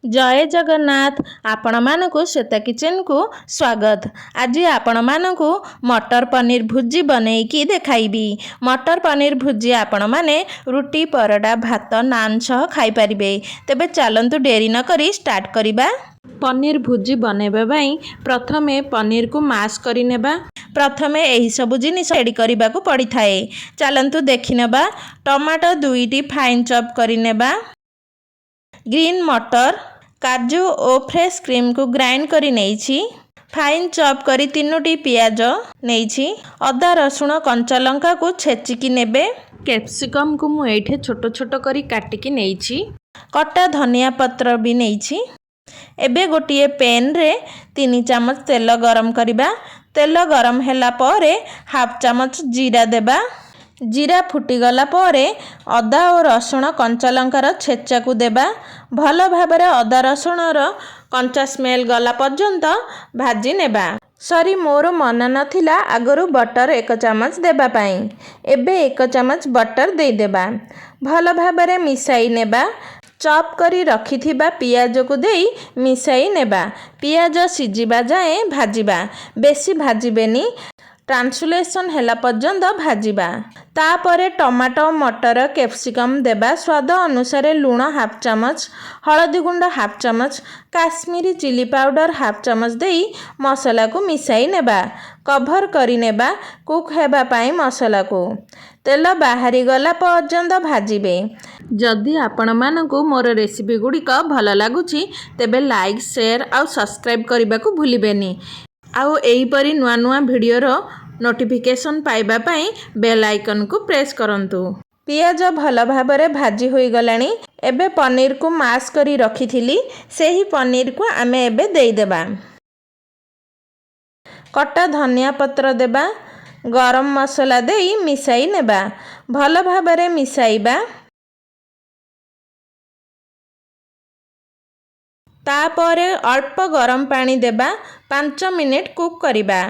जय जगन्नाथ आपण मानकु श्वेता किचन को स्वागत। आज आपण मानकु मटर पनीर भुजी बनैकी देखाइबी। मटर पनीर भुजी आपण माने रुटी परोटा भात नान सह खाई परिबे। तेबे चलंतु डेरी न करी स्टार्ट करिबा। पनीर भुजी बनैबा पई प्रथमे पनीर को माश करि नेबा। प्रथमे एही सब जिनिस रेडी करिबा को पड़ी थाए। चलंतु देखि नेबा। टमाटो 2टी फाइन चॉप करि नेबा। ग्रीन मटर काजू और फ्रेश क्रीम को ग्राइंड करी नेइछि। फाइन चॉप करी 3टी पियाज नेइछि। अदा रसुण कंचा लंका को छेचिकी नेबे। कैप्सिकम को मु एठे छोट छोट करी काटिकी नेइछि। कटा धनिया पत्र भी नेइछि। एबे गोटिए पैन रे 3 चम्मच तेल गरम करिबा। तेल गरम हैला परे हाफ चम्मच जीरा देबा। जीरा फुटी गला परे अदा और रसुण कंचा लंकार छेचा को देबा। भल भाबरे अदा रसुणर कंचा स्मेल गला पर्यंत भाजी नेबा। सॉरी मोर मन नथिला आगरु बटर 1 चम्मच देबा पाई। एबे 1 चम्मच बटर दे देबा। भल भाबरे मिसाई नेबा। चॉप करी रखिथिबा पियाज को देई मिसाई नेबा। पियाज सिजिबा जाए भाजिबा। बेसी भाजिबेनी। ट्रांसलेशन हैला पर्यंत भाजिबा। तापरे टमाटो मटर कैप्सिकम देबा। स्वाद अनुसार लूण हाफ चम्मच, हळदी गुंड हाफ चम्मच, काश्मीरी चिली पाउडर हाफ चम्मच देई मसला को मिसाई नेबा। कभर करी नेबा कुक हेबा पाई मसला को। तेल बाहरी गला पर्यंत भाजिबे। जदि आपण मानकु मोर रेसिपी गुड़िक भल लागुछि तेबे लाइक शेयर और सब्सक्राइब करने को भूलिबेनी। आउ एहीपरी नुआ नुआ वीडियोर नोटिफिकेशन पाइबा पाई बेल आइकन को प्रेस करंतु। पियाज भल भाबरे भाजी होई गलानी। एबे पनीर को माश करी रखिथिली सेही पनीर को आमे एबे देई देबा। कटा धनिया पत्र देबा। गरम मसला देई मिसाई नेबा। भल भाबरे मिसाइबा। तापरे अल्प गरम पानी देबा। 5 मिनिट कुक करिबा।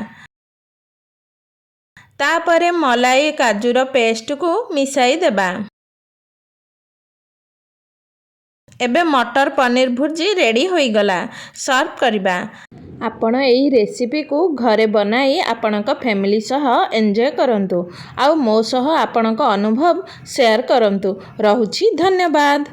तापरे मलाई काजूर पेस्ट को मिसाई देबा। एबे मटर पनीर भुजी रेडी होई गला। सर्व करिबा। आपण एही रेसिपी को घरे बनाई आपणक फैमिली सह एंजॉय करंतु। आउ मो सह आपणक अनुभव शेयर करंतु। रहुछि धन्यवाद।